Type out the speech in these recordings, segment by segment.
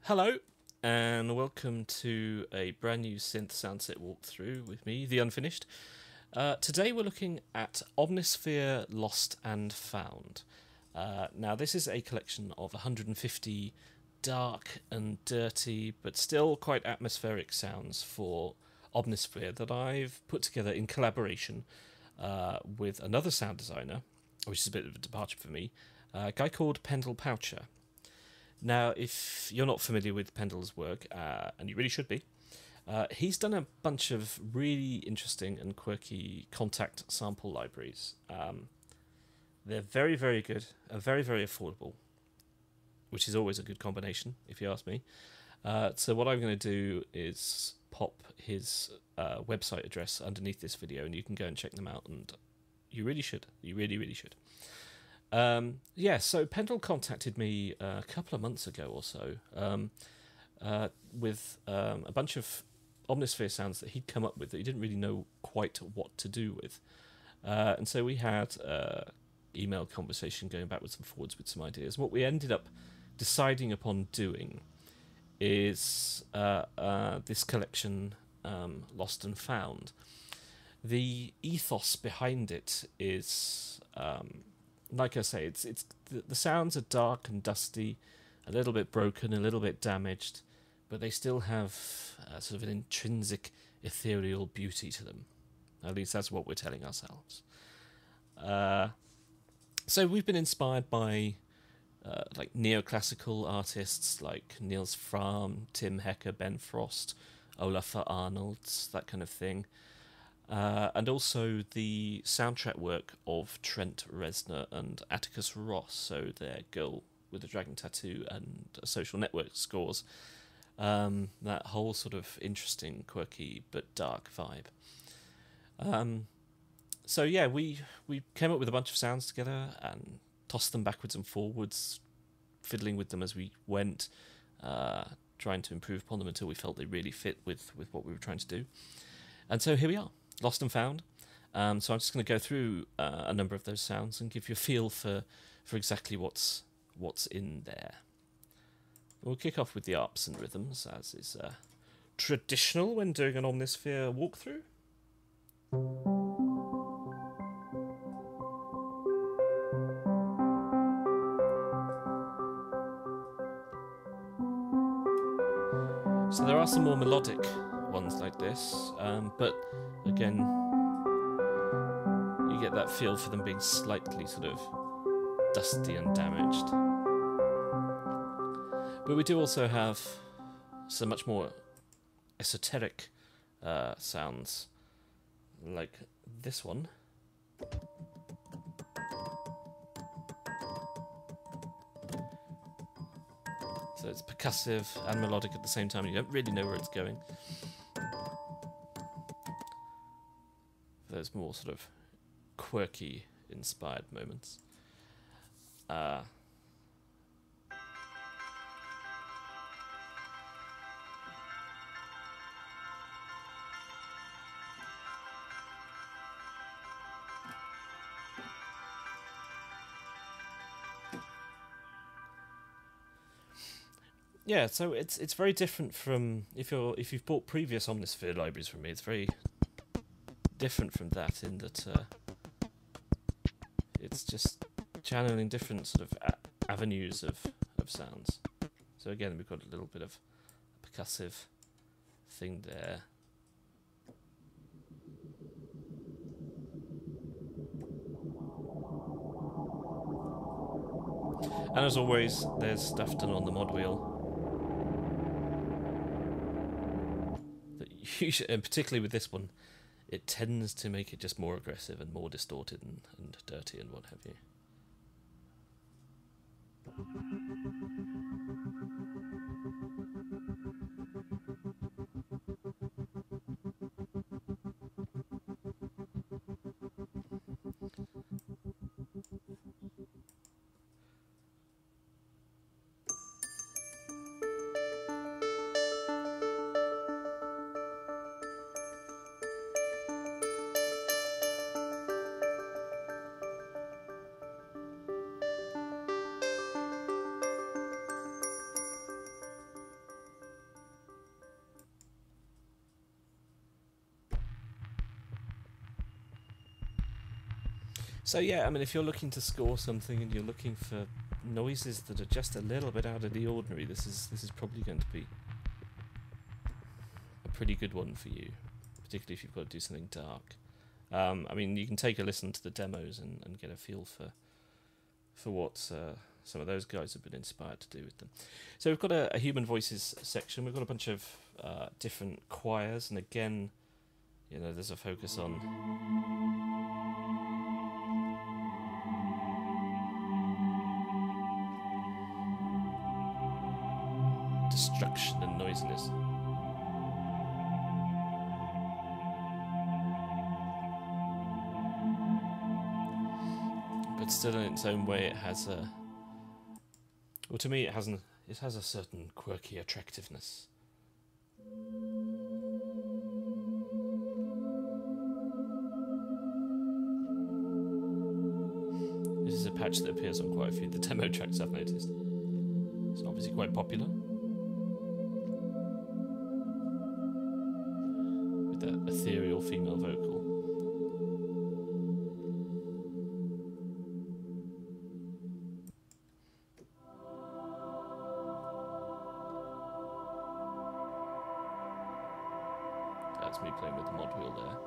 Hello, and welcome to a brand new Synth soundset walkthrough with me, The Unfinished. Today we're looking at Omnisphere Lost and Found. Now this is a collection of 150 dark and dirty, but still quite atmospheric sounds for Omnisphere that I've put together in collaboration with another sound designer, which is a bit of a departure for me, a guy called Pendle Poucher. Now, if you're not familiar with Pendle's work, and you really should be, he's done a bunch of really interesting and quirky contact sample libraries. They're very, very good, and very, very affordable, which is always a good combination, if you ask me. So what I'm going to do is pop his website address underneath this video, and you can go and check them out, and you really should. You really, really should. So Pendle contacted me a couple of months ago or so with a bunch of Omnisphere sounds that he'd come up with that he didn't really know quite what to do with. And so we had email conversation going backwards and forwards with some ideas. What we ended up deciding upon doing is this collection, Lost and Found. The ethos behind it is... like I say, it's the sounds are dark and dusty, a little bit broken, a little bit damaged, but they still have sort of an intrinsic ethereal beauty to them. At least that's what we're telling ourselves. So we've been inspired by like neoclassical artists like Niels Frahm, Tim Hecker, Ben Frost, Olafur Arnalds, that kind of thing. And also the soundtrack work of Trent Reznor and Atticus Ross, so their Girl with a Dragon Tattoo and Social Network scores. That whole sort of interesting, quirky, but dark vibe. So yeah, we came up with a bunch of sounds together and tossed them backwards and forwards, fiddling with them as we went, trying to improve upon them until we felt they really fit with what we were trying to do. And so here we are. Lost and Found. So I'm just going to go through a number of those sounds and give you a feel for exactly what's in there. We'll kick off with the Arps and rhythms, as is traditional when doing an Omnisphere walkthrough. So there are some more melodic ones like this, but again, you get that feel for them being slightly sort of dusty and damaged. But we do also have some much more esoteric sounds, like this one. So it's percussive and melodic at the same time, and you don't really know where it's going. Those more sort of quirky, inspired moments. Yeah, so it's very different from if you've bought previous Omnisphere libraries from me. It's very different from that in that it's just channeling different sort of avenues of sounds. So again, we've got a little bit of a percussive thing there. And as always, there's stuff done on the mod wheel. That usually, and particularly with this one, it tends to make it just more aggressive and more distorted and dirty and what have you. So yeah, I mean, if you're looking to score something and you're looking for noises that are just a little bit out of the ordinary, this is probably going to be a pretty good one for you, particularly if you've got to do something dark. I mean, you can take a listen to the demos and get a feel for what some of those guys have been inspired to do with them. So we've got a human voices section. We've got a bunch of different choirs, and again, you know, there's a focus on destruction and noisiness. But still, in its own way, it has a... Well, to me, it has a certain quirky attractiveness. This is a patch that appears on quite a few of the demo tracks, I've noticed. It's obviously quite popular. With that ethereal female vocal. That's me playing with the mod wheel there.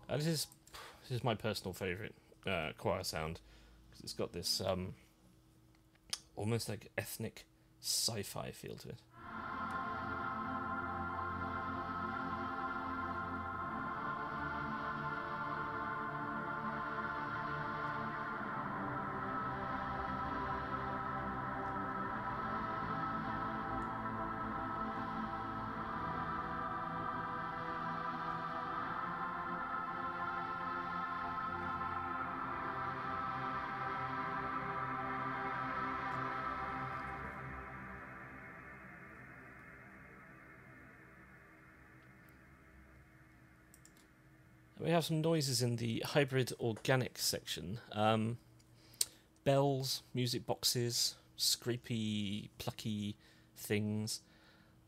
And this is my personal favourite choir sound, because it's got this almost like ethnic sci-fi feel to it. We have some noises in the hybrid organic section. Bells, music boxes, scrapey, plucky things.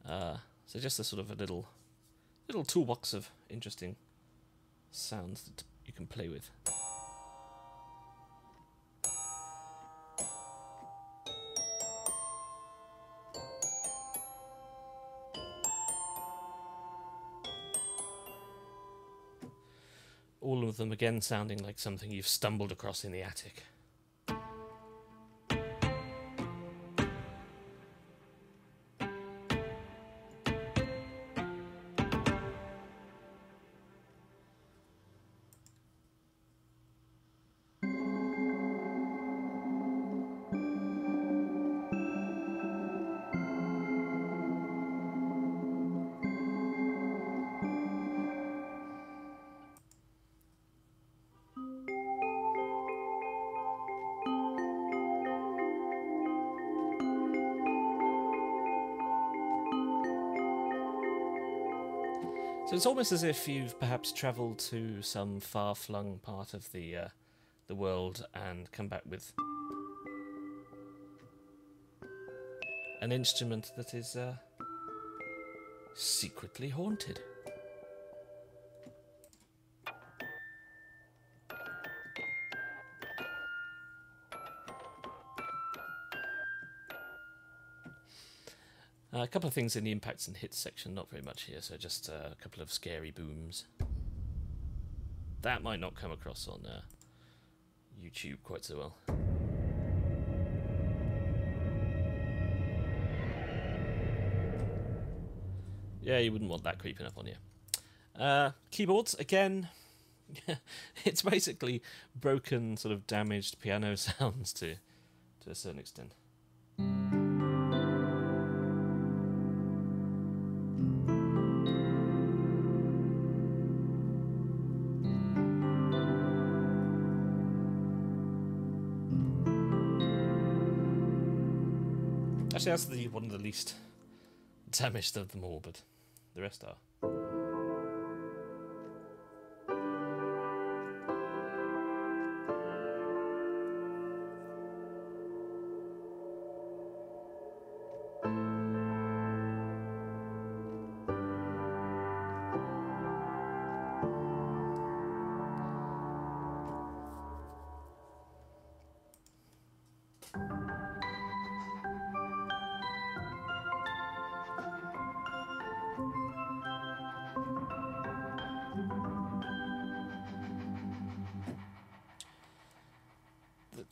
So just a sort of a little toolbox of interesting sounds that you can play with. All of them again sounding like something you've stumbled across in the attic. So it's almost as if you've perhaps travelled to some far-flung part of the world and come back with an instrument that is secretly haunted. A couple of things in the impacts and hits section, not very much here, so just a couple of scary booms. That might not come across on YouTube quite so well. Yeah, you wouldn't want that creeping up on you. Keyboards, again, it's basically broken, sort of damaged piano sounds to a certain extent. Actually, that's one of the least damaged of them all, but the rest are.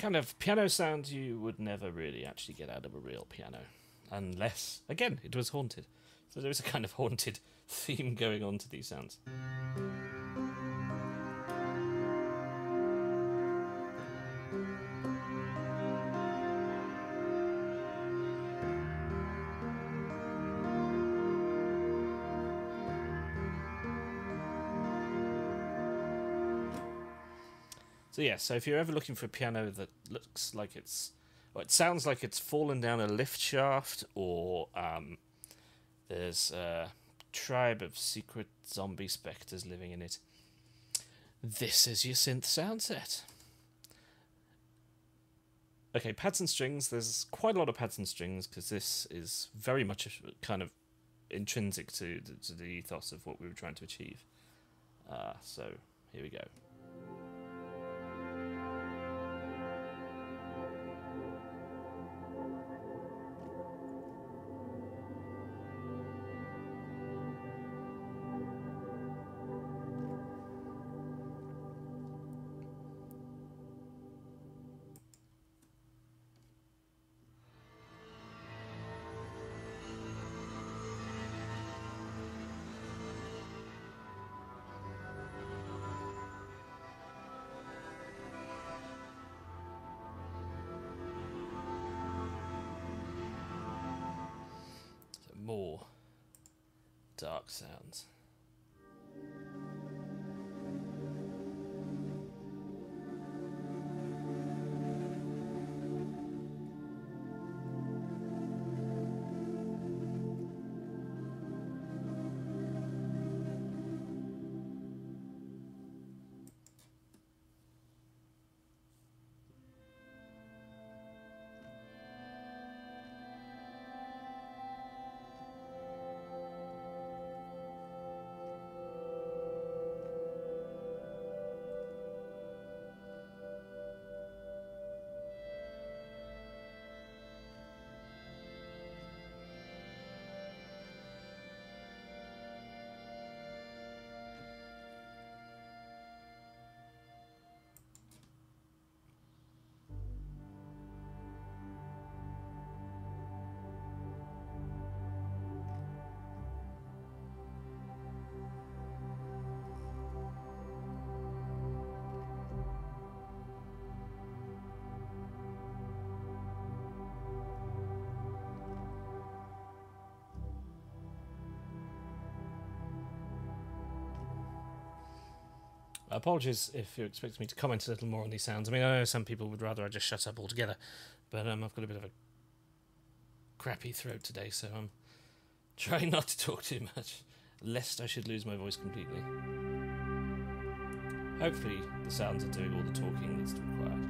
kind of piano sound you would never really actually get out of a real piano, unless, again, it was haunted. So there is a kind of haunted theme going on to these sounds. So yeah, so if you're ever looking for a piano that looks like it sounds like it's fallen down a lift shaft, or there's a tribe of secret zombie spectres living in it, this is your synth sound set. Okay, pads and strings. There's quite a lot of pads and strings because this is very much kind of intrinsic to the ethos of what we were trying to achieve. So here we go. More dark sounds. Apologies if you expect me to comment a little more on these sounds. I mean, I know some people would rather I just shut up altogether, but I've got a bit of a crappy throat today, so I'm trying not to talk too much, lest I should lose my voice completely. Hopefully the sounds are doing all the talking that's required.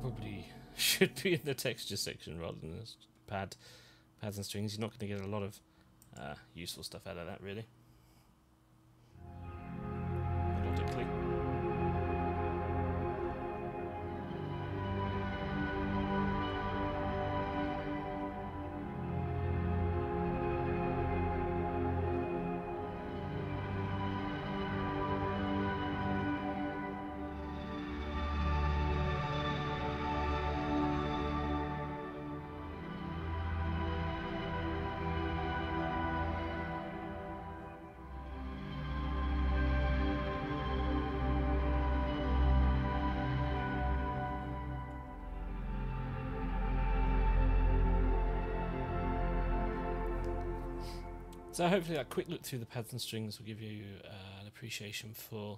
probably should be in the texture section rather than this pads and strings. You're not going to get a lot of useful stuff out of that, really. Melodically. So hopefully that quick look through the pads and strings will give you an appreciation for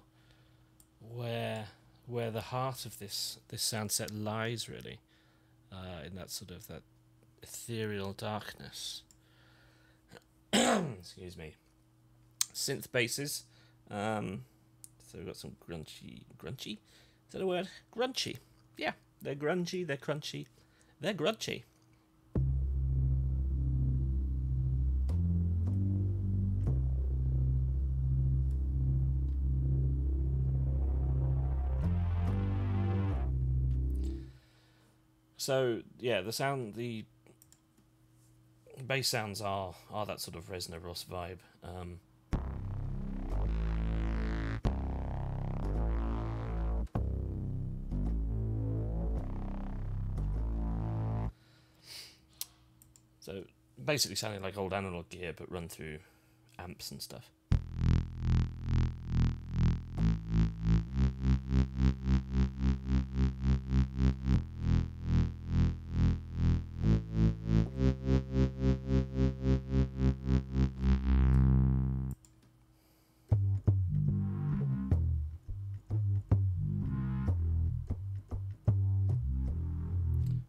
where the heart of this sound set lies, really, in that sort of that ethereal darkness. Excuse me. Synth basses. So we've got some grunchy. Is that a word? Grunchy. Yeah, they're grungy. They're crunchy. They're grunchy. So yeah, the bass sounds are that sort of Reznor Ross vibe. So basically sounding like old analog gear, but run through amps and stuff.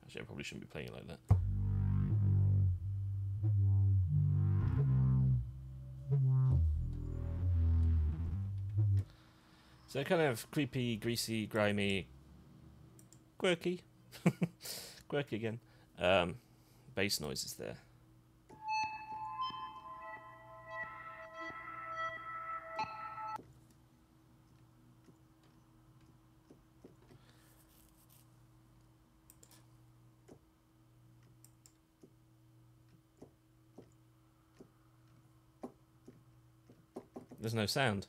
Actually, I probably shouldn't be playing it like that. So kind of creepy, greasy, grimy, quirky, quirky again. Bass noises there. There's no sound.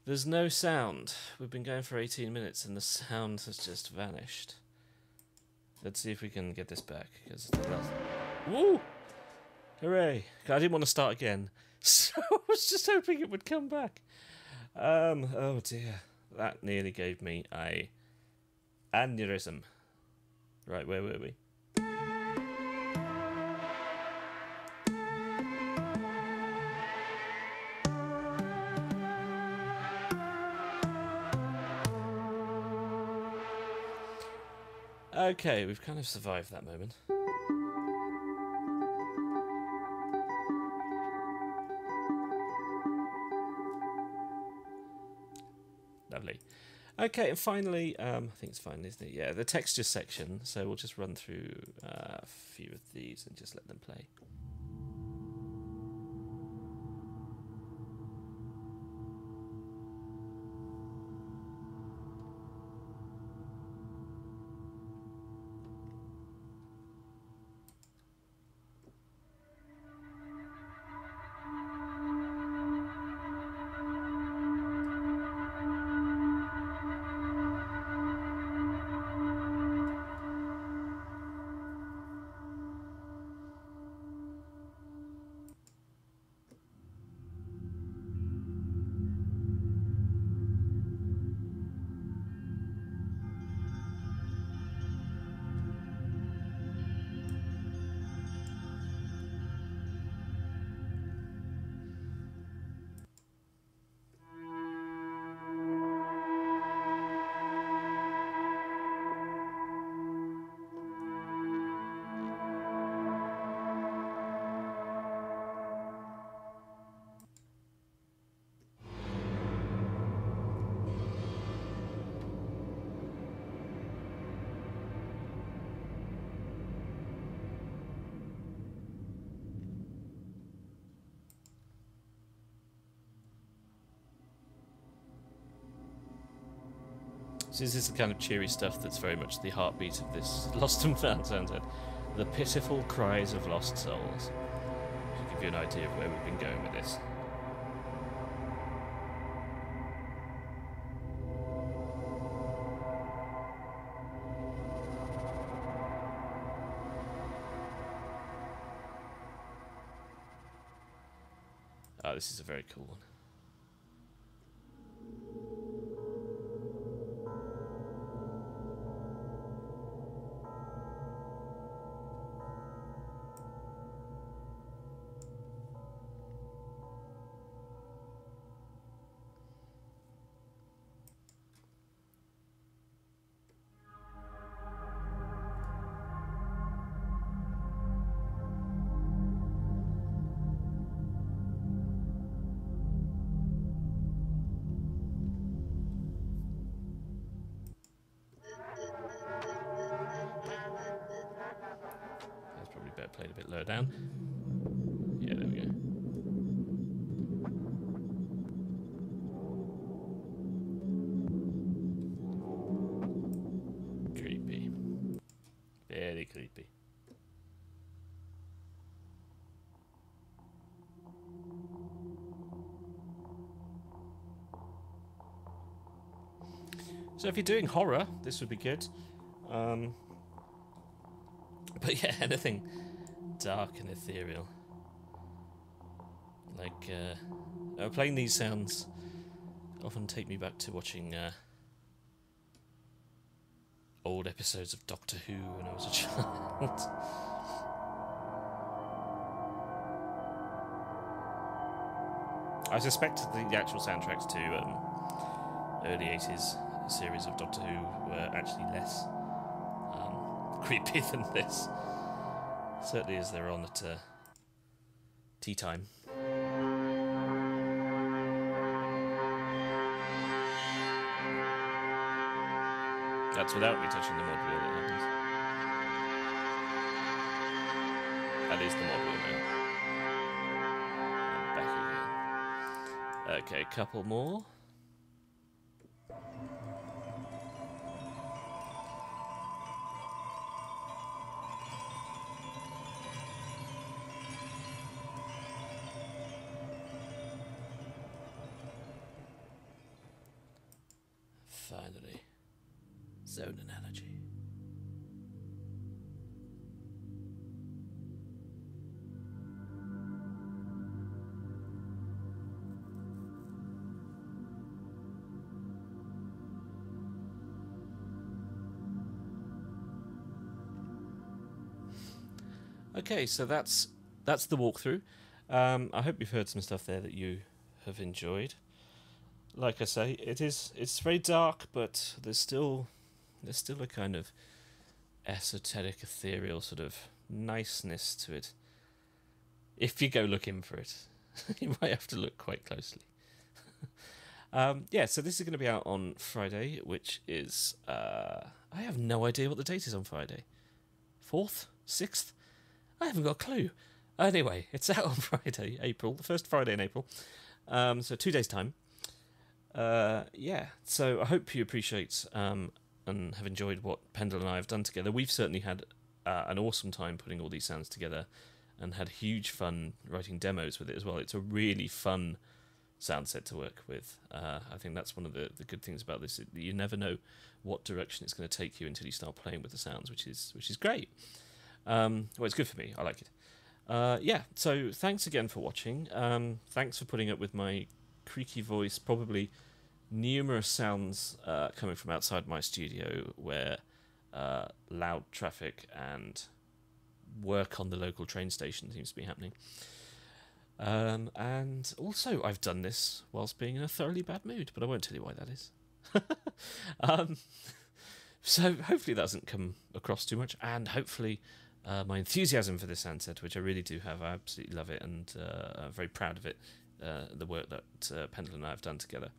There's no sound. We've been going for 18 minutes and the sound has just vanished. Let's see if we can get this back. Woo! Hooray! I didn't want to start again, so I was just hoping it would come back. Oh dear. That nearly gave me a aneurysm. Right, where were we? Okay, we've kind of survived that moment. Lovely. Okay, and finally, I think it's fine, isn't it? Yeah, the texture section. So we'll just run through a few of these and just let them play. So this is the kind of cheery stuff that's very much the heartbeat of this Lost and Found soundset. The pitiful cries of lost souls. To give you an idea of where we've been going with this. Ah, this is a very cool one. Better played a bit lower down. Yeah, there we go. Creepy. Very creepy. So if you're doing horror, this would be good. But yeah, anything dark and ethereal. Like, playing these sounds often take me back to watching old episodes of Doctor Who when I was a child. I suspect the actual soundtracks to early 80s series of Doctor Who were actually less creepy than this. Certainly as they're on at tea time. That's without me touching the mod wheel that happens. That is the mod wheel now. And back again. Okay, a couple more. Finally, zone analogy. Okay, so that's the walkthrough. I hope you've heard some stuff there that you have enjoyed. Like I say, it's very dark, but there's still a kind of esoteric, ethereal sort of niceness to it. If you go looking for it, you might have to look quite closely. Yeah, so this is going to be out on Friday, which is I have no idea what the date is on Friday. 4th? 6th? I haven't got a clue. Anyway, it's out on Friday, April, the first Friday in April. So 2 days' time. Yeah, so I hope you appreciate and have enjoyed what Pendle and I have done together. We've certainly had an awesome time putting all these sounds together and had huge fun writing demos with it as well. It's a really fun sound set to work with. I think that's one of the good things about this. You never know what direction it's going to take you until you start playing with the sounds, which is great. Well, it's good for me. I like it. Yeah, so thanks again for watching. Thanks for putting up with my creaky voice, probably numerous sounds coming from outside my studio where loud traffic and work on the local train station seems to be happening. And also, I've done this whilst being in a thoroughly bad mood, but I won't tell you why that is. So hopefully that doesn't come across too much, and hopefully my enthusiasm for this soundset, which I really do have, I absolutely love it, and I'm very proud of it, the work that Pendle and I have done together.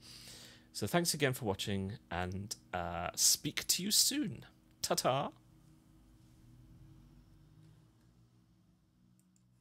So thanks again for watching, and speak to you soon. Ta-ta!